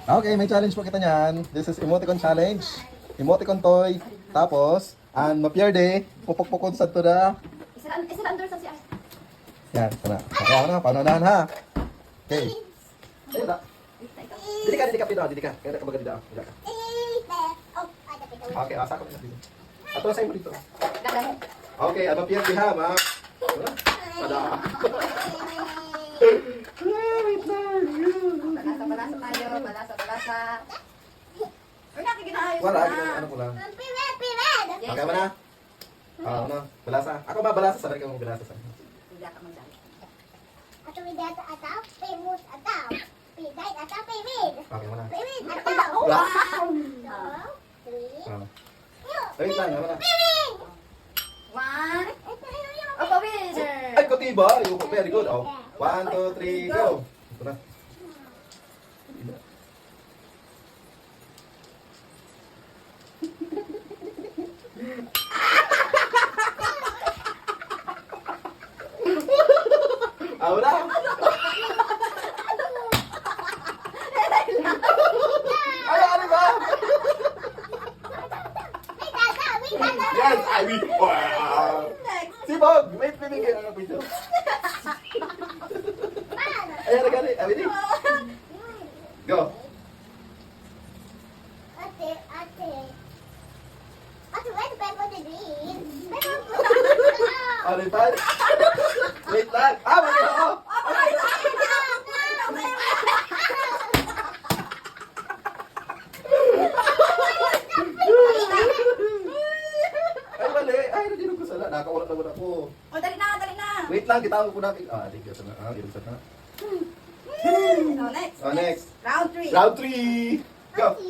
Okay, may challenge po kita niyan. This is emoticon challenge. Emoticon toy. Tapos, ang mapierde, pupuk-pukon sa tuda. Isa under sa siya. Yan, ito na. Okay, ako na. Paunahan ha. Okay. Ayun na. Didi ka, Pino. Didi ka. Kaya ka baga dida. Dida ka. Okay, asa ko na dito. Ato sa imo dito. Okay, ang mapierde ha, ma. Pada. Wait lang. Balasa. Wala ka ginaayos Wala, na. ano ko lang. Yes. Okay ba na? Ano? Balasa. Ako ba balasa? Sabay ka mo balasa sa akin. Hindi ka magdali. Okay mo na. Wow! Wait lang, ano na? One. Opo, winner. Ay, kutiba! Very good. Oh. 1, 2, 3, go! Ito na. Ahora. Ay, ano ba? Yes, I will. Wow. Si Bob, may pinigil ako dito. Ay, ano gani? Abi di. Go. Ano pa? Wait lang. Ah, bakit ako? Ay, mali. Ay, nandiyan ko sala. Nakawala naman ako. O, dali na. Wait lang, kita ko natin. Ah, di ka sana. Ah, di ka sana. So, next. Oh, next. Round 3. Round 3. Go.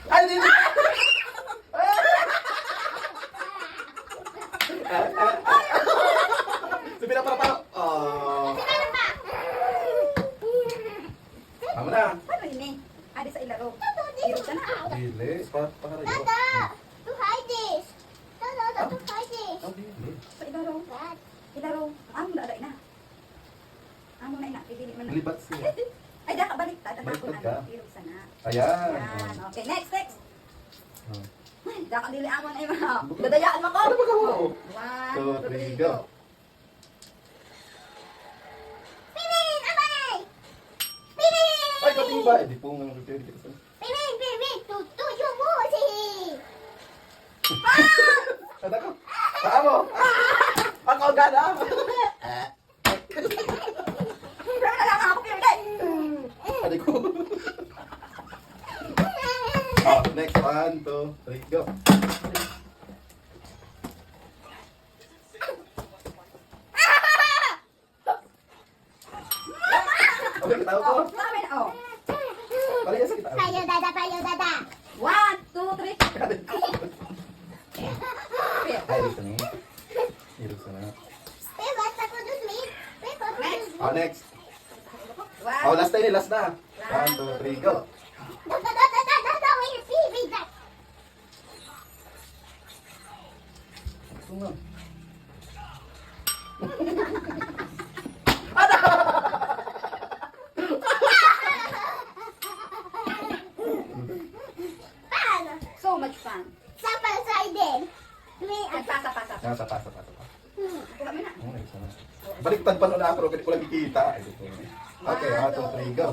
Ay, di na. Sabi na para. Oh. Tama na. Paano yun eh? Adi sa ilaro. Hirap ka na. Dili, para yun. Oh, dili. Sa ilaro. Ilaro. Amo na na. Amo na ina. Pipili mo na. Libat siya. Ay, da ka balik. Tatako Baliktad na. ka. Hirap sana. Ayan. Yan. Okay, next. Oh. Ay, da ka dili amo na ima. Dadayaan mo ko. Ano ba gawa ko? 2, 1, 3, 2, 3, go. go. Ay, katiba. Eh, di po nga repair dito sa... Kada ko. Paa mo. Ako gana. Pero na lang ako, pero dahil. Adik ko. Oh, next. 1, 2, 3, go. Okay, kitaw ko. Sabi na, oh. Parehas kita. 1, 2, 3. Adik ko. Ay, dito na. Dito na. Oh, next. Oh, last na yun. Last na. 1, 2, 3, go. Ito nga. So much fun. Pasa. Pasa. Kuha mo na. Baliktad pa na ako. Kasi ko lang kikita. Okay, 1, 2, 3, go.